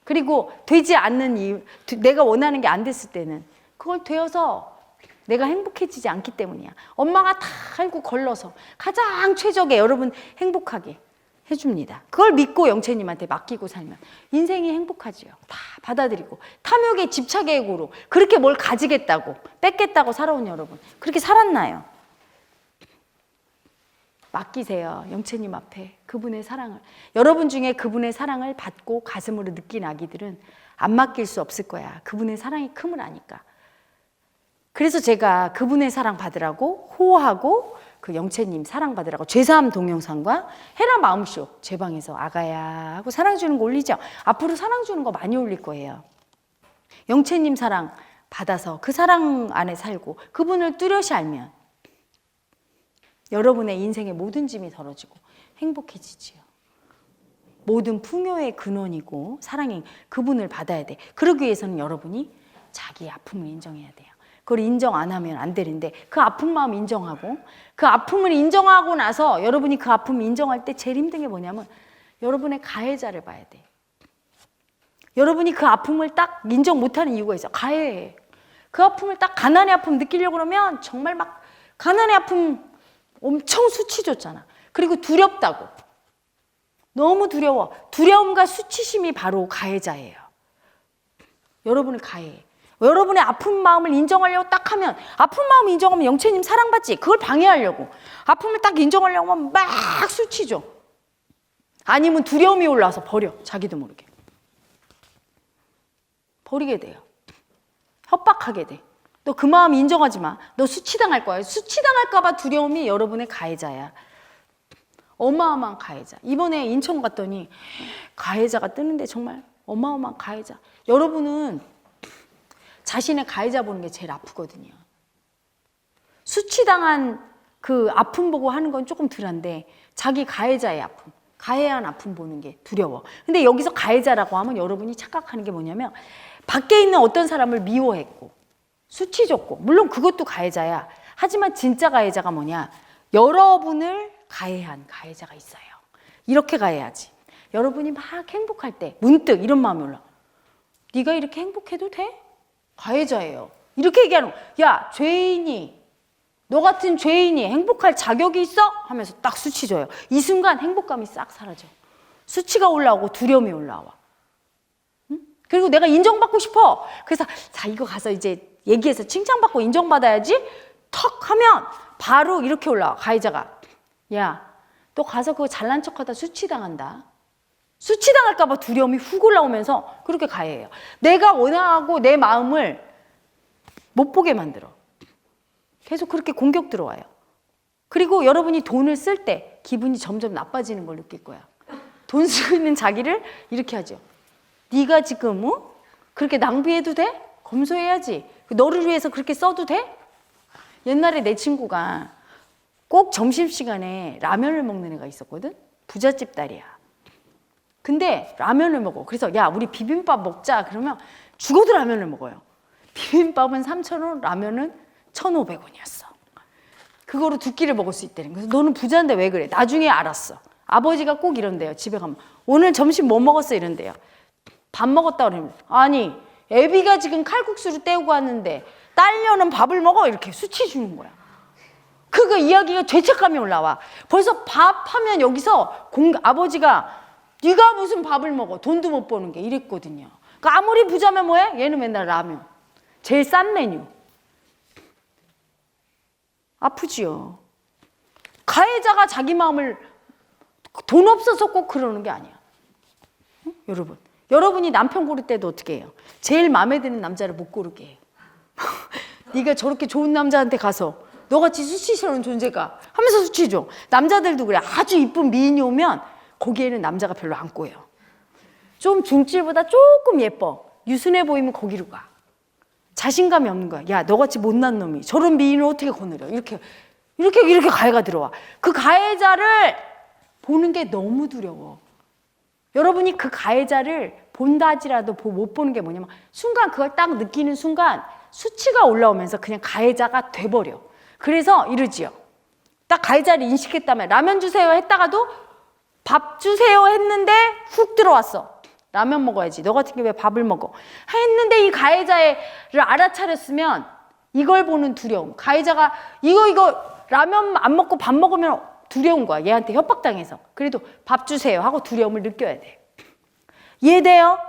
그리고 되지 않는 이유, 내가 원하는 게 안 됐을 때는 그걸 되어서 내가 행복해지지 않기 때문이야. 엄마가 다 알고 걸러서 가장 최적의 여러분 행복하게 해줍니다. 그걸 믿고 영채님한테 맡기고 살면 인생이 행복하지요. 다 받아들이고 탐욕의 집착의 애고로 그렇게 뭘 가지겠다고 뺏겠다고 살아온 여러분 그렇게 살았나요? 맡기세요. 영채님 앞에 그분의 사랑을. 여러분 중에 그분의 사랑을 받고 가슴으로 느낀 아기들은 안 맡길 수 없을 거야. 그분의 사랑이 큼을 아니까. 그래서 제가 그분의 사랑 받으라고 호하고 그 영채님 사랑 받으라고 죄사함 동영상과 헤라 마음쇼 제 방에서 아가야 하고 사랑 주는 거 올리죠. 앞으로 사랑 주는 거 많이 올릴 거예요. 영채님 사랑 받아서 그 사랑 안에 살고 그분을 뚜렷이 알면 여러분의 인생의 모든 짐이 덜어지고 행복해지지요. 모든 풍요의 근원이고 사랑이 그분을 받아야 돼. 그러기 위해서는 여러분이 자기의 아픔을 인정해야 돼요. 그걸 인정 안 하면 안 되는데 그 아픈 마음 인정하고 그 아픔을 인정하고 나서 여러분이 그 아픔을 인정할 때 제일 힘든 게 뭐냐면 여러분의 가해자를 봐야 돼. 여러분이 그 아픔을 딱 인정 못하는 이유가 있어. 가해해. 그 아픔을 딱 가난의 아픔 느끼려고 그러면 정말 막 가난의 아픔 엄청 수치줬잖아. 그리고 두렵다고. 너무 두려워. 두려움과 수치심이 바로 가해자예요. 여러분을 가해해. 여러분의 아픈 마음을 인정하려고 딱 하면 아픈 마음 인정하면 영채님 사랑받지. 그걸 방해하려고. 아픔을 딱 인정하려고 하면 막 수치줘. 아니면 두려움이 올라와서 버려. 자기도 모르게. 버리게 돼요. 협박하게 돼. 너 그 마음 인정하지 마. 너 수치당할 거야. 수치당할까 봐 두려움이 여러분의 가해자야. 어마어마한 가해자. 이번에 인천 갔더니 가해자가 뜨는데 정말 어마어마한 가해자. 여러분은 자신의 가해자 보는 게 제일 아프거든요. 수치당한 그 아픔 보고 하는 건 조금 덜한데 자기 가해자의 아픔, 가해한 아픔 보는 게 두려워. 근데 여기서 가해자라고 하면 여러분이 착각하는 게 뭐냐면 밖에 있는 어떤 사람을 미워했고 수치 줬고 물론 그것도 가해자야. 하지만 진짜 가해자가 뭐냐? 여러분을 가해한 가해자가 있어요. 이렇게 가해야지. 여러분이 막 행복할 때 문득 이런 마음이 올라. 네가 이렇게 행복해도 돼? 가해자예요. 이렇게 얘기하는 거야. 야, 죄인이 너 같은 죄인이 행복할 자격이 있어? 하면서 딱 수치 줘요. 이 순간 행복감이 싹 사라져. 수치가 올라오고 두려움이 올라와. 응? 그리고 내가 인정받고 싶어. 그래서 자 이거 가서 이제 얘기해서 칭찬받고 인정받아야지. 턱 하면 바로 이렇게 올라와. 가해자가. 야, 너 가서 그거 잘난 척하다 수치당한다. 수치당할까 봐 두려움이 훅 올라오면서 그렇게 가해해요. 내가 원하고 내 마음을 못 보게 만들어. 계속 그렇게 공격 들어와요. 그리고 여러분이 돈을 쓸 때 기분이 점점 나빠지는 걸 느낄 거야. 돈 쓰고 있는 자기를 이렇게 하죠. 네가 지금 그렇게 낭비해도 돼? 검소해야지. 너를 위해서 그렇게 써도 돼? 옛날에 내 친구가 꼭 점심시간에 라면을 먹는 애가 있었거든? 부잣집 딸이야. 근데 라면을 먹어. 그래서 야, 우리 비빔밥 먹자. 그러면 죽어도 라면을 먹어요. 비빔밥은 3,000원, 라면은 1,500원이었어. 그거로 두 끼를 먹을 수 있다는 거야. 그래서 너는 부자인데 왜 그래? 나중에 알았어. 아버지가 꼭 이런대요. 집에 가면. 오늘 점심 뭐 먹었어? 이런대요. 밥 먹었다 그러면. 아니, 애비가 지금 칼국수를 때우고 왔는데 딸녀는 밥을 먹어? 이렇게 수치 주는 거야. 그거 이야기가 죄책감이 올라와. 벌써 밥하면 여기서 아버지가 네가 무슨 밥을 먹어? 돈도 못 버는 게 이랬거든요. 그러니까 아무리 부자면 뭐해? 얘는 맨날 라면. 제일 싼 메뉴. 아프지요. 가해자가 자기 마음을 돈 없어서 꼭 그러는 게 아니야. 응? 여러분. 여러분이 남편 고를 때도 어떻게 해요? 제일 마음에 드는 남자를 못 고르게 해요. 네가 저렇게 좋은 남자한테 가서 너같이 수치스러운 존재가 하면서 수치줘. 남자들도 그래. 아주 이쁜 미인이 오면 거기에는 남자가 별로 안 꼬여. 좀 중질보다 조금 예뻐. 유순해 보이면 거기로 가. 자신감이 없는 거야. 야, 너같이 못난 놈이 저런 미인을 어떻게 거느려. 이렇게 가해가 들어와. 그 가해자를 보는 게 너무 두려워. 여러분이 그 가해자를 본다 하지라도 못 보는 게 뭐냐면 순간 그걸 딱 느끼는 순간 수치가 올라오면서 그냥 가해자가 돼버려. 그래서 이러지요. 딱 가해자를 인식했다면 라면 주세요 했다가도 밥 주세요 했는데 훅 들어왔어. 라면 먹어야지. 너 같은 게 왜 밥을 먹어? 했는데 이 가해자를 알아차렸으면 이걸 보는 두려움. 가해자가 이거 라면 안 먹고 밥 먹으면 두려운 거야. 얘한테 협박당해서. 그래도 밥 주세요 하고 두려움을 느껴야 돼. 이해돼요?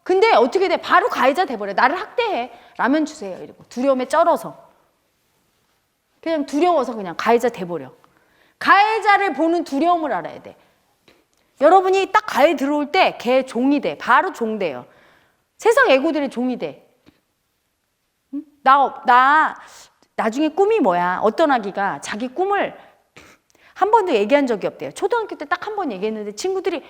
근데 어떻게 돼? 바로 가해자 돼버려. 나를 학대해. 라면 주세요 이러고. 두려움에 쩔어서. 그냥 두려워서 그냥 가해자 돼버려. 가해자를 보는 두려움을 알아야 돼. 여러분이 딱 가해 들어올 때 걔 종이 돼. 바로 종 돼요. 세상 애고들의 종이 돼. 응? 나 나중에 꿈이 뭐야? 어떤 아기가 자기 꿈을 한 번도 얘기한 적이 없대요. 초등학교 때 딱 한 번 얘기했는데 친구들이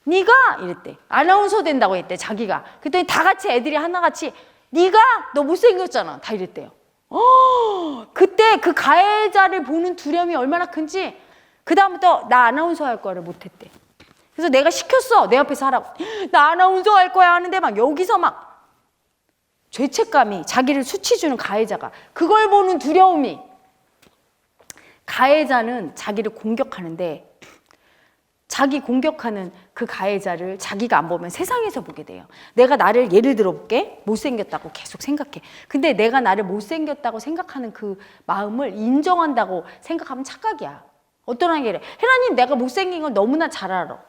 네가 이랬대. 아나운서 된다고 했대 자기가. 그랬더니 다 같이 애들이 하나같이 네가 너 못생겼잖아. 다 이랬대요. 그때 그 가해자를 보는 두려움이 얼마나 큰지 그 다음부터 나 아나운서 할 거를 못했대. 그래서 내가 시켰어. 내 앞에서 하라고. 나 아나운서 할 거야 하는데 막 여기서 막 죄책감이 자기를 수치 주는 가해자가 그걸 보는 두려움이 가해자는 자기를 공격하는데 자기 공격하는 그 가해자를 자기가 안 보면 세상에서 보게 돼요. 내가 나를 예를 들어 볼게. 못생겼다고 계속 생각해. 근데 내가 나를 못생겼다고 생각하는 그 마음을 인정한다고 생각하면 착각이야. 어떤 아이가 이래. 혜라님 내가 못생긴 건 너무나 잘 알아.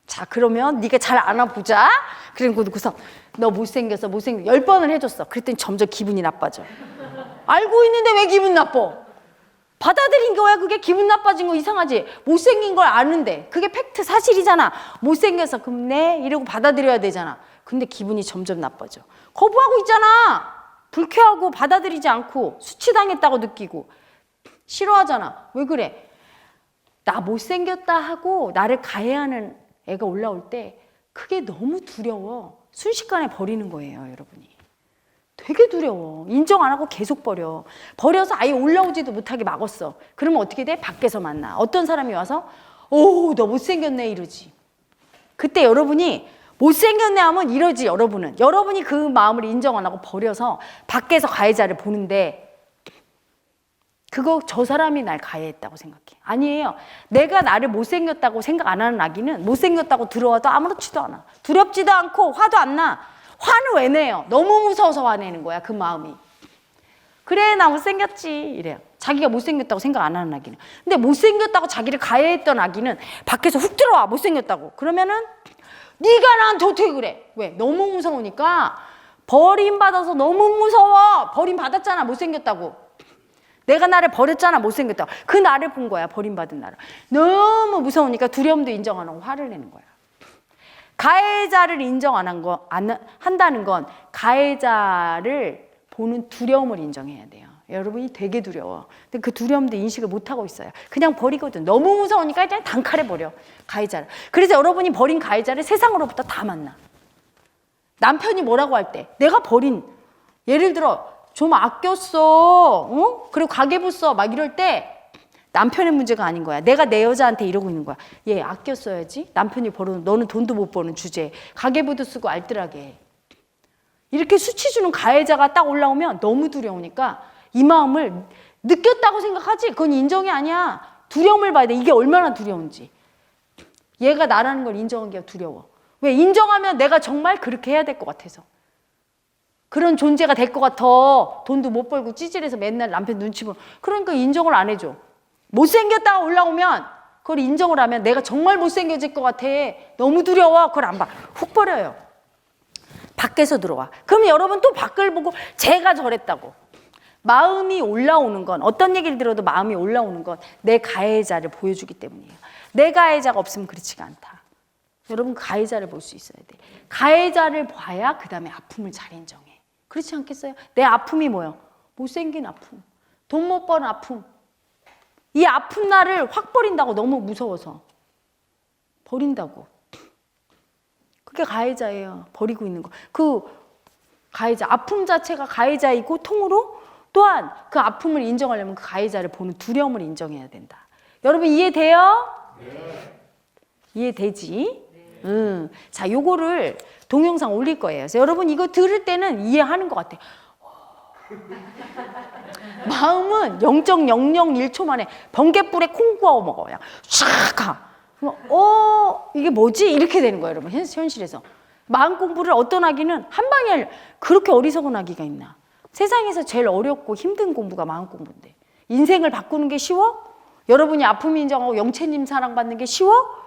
자 그러면 네가 잘 안아보자. 그래서 너 못생겼어 10번을 해줬어. 그랬더니 점점 기분이 나빠져. 알고 있는데 왜 기분 나빠? 받아들인 거야. 그게 기분 나빠진 거 이상하지. 못생긴 걸 아는데 그게 팩트 사실이잖아. 못생겨서 그럼 네 이러고 받아들여야 되잖아. 근데 기분이 점점 나빠져. 거부하고 있잖아. 불쾌하고 받아들이지 않고 수치당했다고 느끼고 싫어하잖아. 왜 그래? 나 못생겼다 하고 나를 가해하는 애가 올라올 때 그게 너무 두려워. 순식간에 버리는 거예요, 여러분이. 되게 두려워. 인정 안 하고 계속 버려서 아예 올라오지도 못하게 막았어. 그러면 어떻게 돼? 밖에서 만나. 어떤 사람이 와서 오, 너 못생겼네 이러지. 그때 여러분이 못생겼네 하면 이러지. 여러분이 그 마음을 인정 안 하고 버려서 밖에서 가해자를 보는데 그거 저 사람이 날 가해했다고 생각해. 아니에요. 내가 나를 못생겼다고 생각 안 하는 아기는 못생겼다고 들어와도 아무렇지도 않아. 두렵지도 않고 화도 안 나. 화는 왜 내요? 너무 무서워서 화내는 거야, 그 마음이. 그래, 나 못생겼지. 이래요. 자기가 못생겼다고 생각 안 하는 아기는. 근데 못생겼다고 자기를 가해했던 아기는 밖에서 훅 들어와, 못생겼다고. 그러면은 네가 나한테 어떻게 그래? 왜? 너무 무서우니까 버림받아서 너무 무서워. 버림받았잖아, 못생겼다고. 내가 나를 버렸잖아, 못생겼다고. 그 나를 본 거야, 버림받은 나를. 너무 무서우니까 두려움도 인정 안 하고 화를 내는 거야. 가해자를 인정 안 한다는 건 가해자를 보는 두려움을 인정해야 돼요. 여러분이 되게 두려워. 근데 그 두려움도 인식을 못하고 있어요. 그냥 버리거든. 너무 무서우니까 그냥 단칼에 버려, 가해자를. 그래서 여러분이 버린 가해자를 세상으로부터 다 만나. 남편이 뭐라고 할 때 내가 버린, 예를 들어 좀 아꼈어, 그리고 가계부 써 막 이럴 때 남편의 문제가 아닌 거야. 내가 내 여자한테 이러고 있는 거야. 얘 아껴 써야지. 남편이 벌어도 너는 돈도 못 버는 주제에 가계부도 쓰고 알뜰하게. 이렇게 수치 주는 가해자가 딱 올라오면 너무 두려우니까 이 마음을 느꼈다고 생각하지. 그건 인정이 아니야. 두려움을 봐야 돼. 이게 얼마나 두려운지. 얘가 나라는 걸 인정한 게 두려워. 왜? 인정하면 내가 정말 그렇게 해야 될 것 같아서. 그런 존재가 될 것 같아. 돈도 못 벌고 찌질해서 맨날 남편 눈치 보고. 그러니까 인정을 안 해줘. 못생겼다가 올라오면 그걸 인정을 하면 내가 정말 못생겨질 것 같아. 너무 두려워. 그걸 안 봐. 훅 버려요. 밖에서 들어와. 그러면 여러분 또 밖을 보고 제가 저랬다고. 마음이 올라오는 건 어떤 얘기를 들어도 마음이 올라오는 건 내 가해자를 보여주기 때문이에요. 내 가해자가 없으면 그렇지가 않다. 여러분 가해자를 볼 수 있어야 돼. 가해자를 봐야 그 다음에 아픔을 잘 인정해. 그렇지 않겠어요? 내 아픔이 뭐예요? 못생긴 아픔. 돈 못 버는 아픔. 이 아픈 나를 확 버린다고 너무 무서워서. 버린다고. 그게 가해자예요. 버리고 있는 거. 그 가해자, 아픔 자체가 가해자의 고통으로 또한 그 아픔을 인정하려면 그 가해자를 보는 두려움을 인정해야 된다. 여러분 이해돼요? 네. 이해되지? 네. 자, 요거를 동영상 올릴 거예요. 그래서 여러분 이거 들을 때는 이해하는 것 같아. 마음은 0.001초 만에 번개불에 콩 구워 먹어. 그냥 샥 가. 이게 뭐지? 이렇게 되는 거예요, 여러분. 현실에서. 마음 공부를 어떤 아기는 한 방에 하려. 그렇게 어리석은 아기가 있나? 세상에서 제일 어렵고 힘든 공부가 마음 공부인데. 인생을 바꾸는 게 쉬워? 여러분이 아픔 인정하고 영채님 사랑받는 게 쉬워?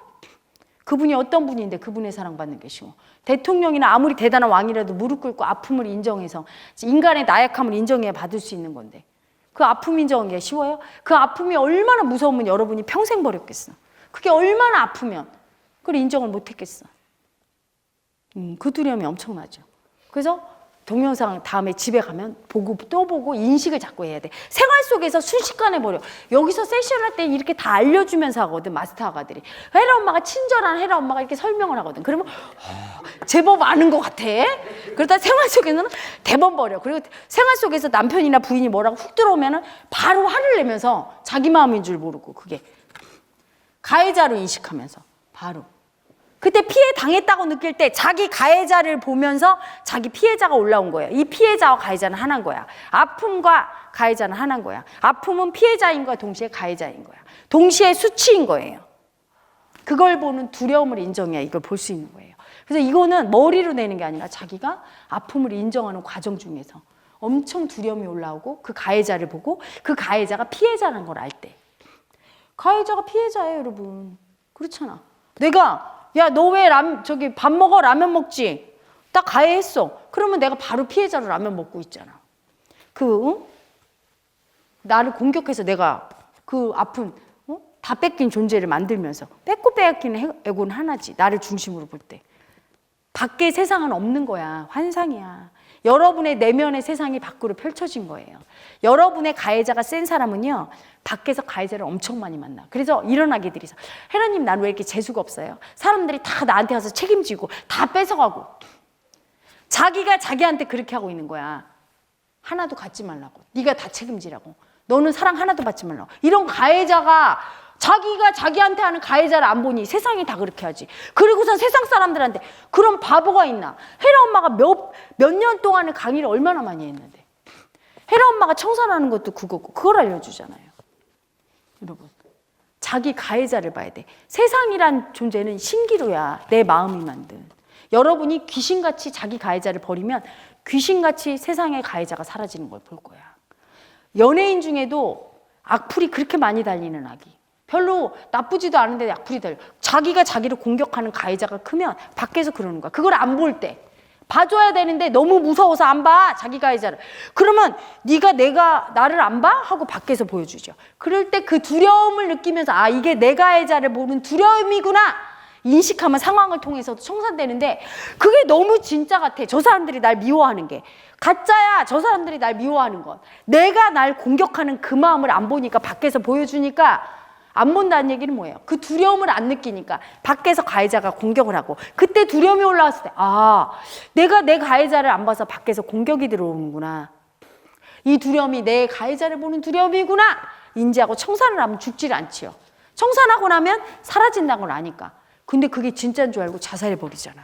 그분이 어떤 분인데 그분의 사랑받는 게 쉬워? 대통령이나 아무리 대단한 왕이라도 무릎 꿇고 아픔을 인정해서 인간의 나약함을 인정해야 받을 수 있는 건데 그 아픔 인정한 게 쉬워요? 그 아픔이 얼마나 무서우면 여러분이 평생 버렸겠어. 그게 얼마나 아프면 그걸 인정을 못했겠어. 그 두려움이 엄청나죠. 그래서 동영상 다음에 집에 가면 보고 또 보고 인식을 자꾸 해야 돼. 생활 속에서 순식간에 버려. 여기서 세션할 때 이렇게 다 알려주면서 하거든, 마스터 아가들이. 헤라 엄마가 친절한 헤라 엄마가 이렇게 설명을 하거든. 그러면 제법 아는 것 같아. 그러다 생활 속에서는 대번 버려. 그리고 생활 속에서 남편이나 부인이 뭐라고 훅 들어오면은 바로 화를 내면서 자기 마음인 줄 모르고 그게 가해자로 인식하면서 바로. 그때 피해 당했다고 느낄 때 자기 가해자를 보면서 자기 피해자가 올라온 거예요. 이 피해자와 가해자는 하나인 거야. 아픔과 가해자는 하나인 거야. 아픔은 피해자인 거야, 동시에 가해자인 거야. 동시에 수치인 거예요. 그걸 보는 두려움을 인정해야 이걸 볼 수 있는 거예요. 그래서 이거는 머리로 내는 게 아니라 자기가 아픔을 인정하는 과정 중에서 엄청 두려움이 올라오고 그 가해자를 보고 그 가해자가 피해자라는 걸 알 때. 가해자가 피해자예요, 여러분. 그렇잖아. 내가 야, 너 왜 저기 밥 먹어? 라면 먹지? 딱 가해했어. 그러면 내가 바로 피해자로 라면 먹고 있잖아. 나를 공격해서 내가 그 아픈, 다 뺏긴 존재를 만들면서 뺏고 빼앗기는 애고는 하나지. 나를 중심으로 볼 때. 밖에 세상은 없는 거야. 환상이야. 여러분의 내면의 세상이 밖으로 펼쳐진 거예요. 여러분의 가해자가 센 사람은요. 밖에서 가해자를 엄청 많이 만나. 그래서 이런 아기들이 있어. 헤라님, 난 왜 이렇게 재수가 없어요? 사람들이 다 나한테 와서 책임지고 다 뺏어가고. 자기가 자기한테 그렇게 하고 있는 거야. 하나도 갖지 말라고. 네가 다 책임지라고. 너는 사랑 하나도 받지 말라고. 이런 가해자가 자기가 자기한테 하는 가해자를 안 보니 세상이 다 그렇게 하지. 그리고선 세상 사람들한테 그런 바보가 있나. 헤라 엄마가 몇 년 동안의 강의를 얼마나 많이 했는데. 헤라 엄마가 청산하는 것도 그거고 그걸 알려주잖아요. 여러분, 자기 가해자를 봐야 돼. 세상이란 존재는 신기루야. 내 마음이 만든. 여러분이 귀신같이 자기 가해자를 버리면 귀신같이 세상의 가해자가 사라지는 걸 볼 거야. 연예인 중에도 악플이 그렇게 많이 달리는 아기. 별로 나쁘지도 않은데 악플이 달려. 자기가 자기를 공격하는 가해자가 크면 밖에서 그러는 거야. 그걸 안 볼 때. 봐줘야 되는데 너무 무서워서 안 봐. 자기 가해자를. 그러면 내가 나를 안 봐? 하고 밖에서 보여주죠. 그럴 때 그 두려움을 느끼면서 아, 이게 내 가해자를 보는 두려움이구나. 인식하면 상황을 통해서도 청산되는데 그게 너무 진짜 같아. 저 사람들이 날 미워하는 게. 가짜야. 저 사람들이 날 미워하는 건. 내가 날 공격하는 그 마음을 안 보니까 밖에서 보여주니까 안 본다는 얘기는 뭐예요? 그 두려움을 안 느끼니까 밖에서 가해자가 공격을 하고 그때 두려움이 올라왔을 때 아, 내가 내 가해자를 안 봐서 밖에서 공격이 들어오는구나. 이 두려움이 내 가해자를 보는 두려움이구나. 인지하고 청산을 하면 죽질 않지요. 청산하고 나면 사라진다는 걸 아니까. 근데 그게 진짜인 줄 알고 자살해버리잖아.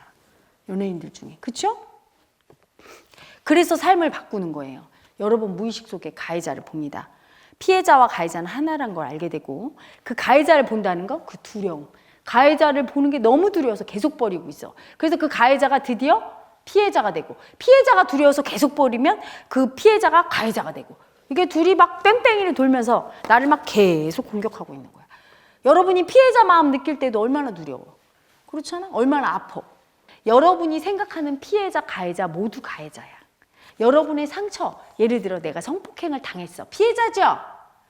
연예인들 중에. 그쵸? 그래서 삶을 바꾸는 거예요. 여러분 무의식 속에 가해자를 봅니다. 피해자와 가해자는 하나란 걸 알게 되고 그 가해자를 본다는 거, 그 두려움. 가해자를 보는 게 너무 두려워서 계속 버리고 있어. 그래서 그 가해자가 드디어 피해자가 되고 피해자가 두려워서 계속 버리면 그 피해자가 가해자가 되고 이게 둘이 막 뺑뺑이를 돌면서 나를 막 계속 공격하고 있는 거야. 여러분이 피해자 마음 느낄 때도 얼마나 두려워. 그렇잖아? 얼마나 아파. 여러분이 생각하는 피해자, 가해자 모두 가해자야. 여러분의 상처, 예를 들어 내가 성폭행을 당했어. 피해자죠?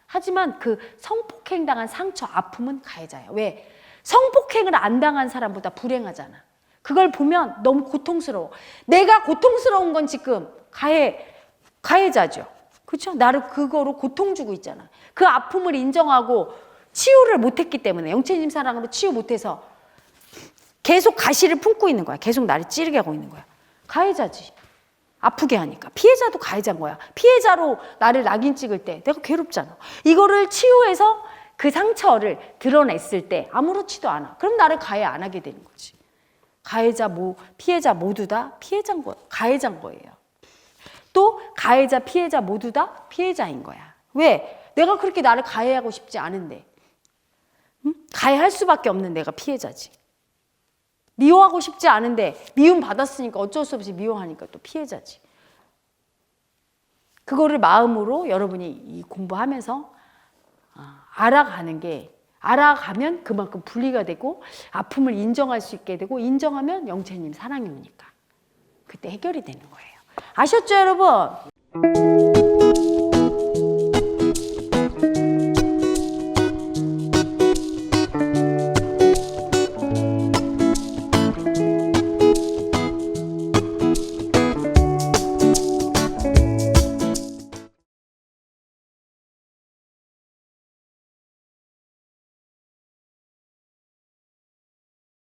하지만 그 성폭행 당한 상처, 아픔은 가해자야. 왜? 성폭행을 안 당한 사람보다 불행하잖아. 그걸 보면 너무 고통스러워. 내가 고통스러운 건 지금 가해자죠. 그렇죠? 나를 그거로 고통 주고 있잖아. 그 아픔을 인정하고 치유를 못했기 때문에 영채님 사랑으로 치유 못해서 계속 가시를 품고 있는 거야. 계속 나를 찌르게 하고 있는 거야. 가해자지. 아프게 하니까. 피해자도 가해자인 거야. 피해자로 나를 낙인 찍을 때 내가 괴롭잖아. 이거를 치유해서 그 상처를 드러냈을 때 아무렇지도 않아. 그럼 나를 가해 안 하게 되는 거지. 가해자, 피해자 모두 다 피해자인 거야. 가해자인 거예요. 또 가해자, 피해자 모두 다 피해자인 거야. 왜? 내가 그렇게 나를 가해하고 싶지 않은데. 응? 가해할 수밖에 없는 내가 피해자지. 미워하고 싶지 않은데 미움 받았으니까 어쩔 수 없이 미워하니까 또 피해자지. 그거를 마음으로 여러분이 이 공부하면서 알아가는 게 알아가면 그만큼 분리가 되고 아픔을 인정할 수 있게 되고 인정하면 영채님 사랑이 오니까 그때 해결이 되는 거예요. 아셨죠 여러분?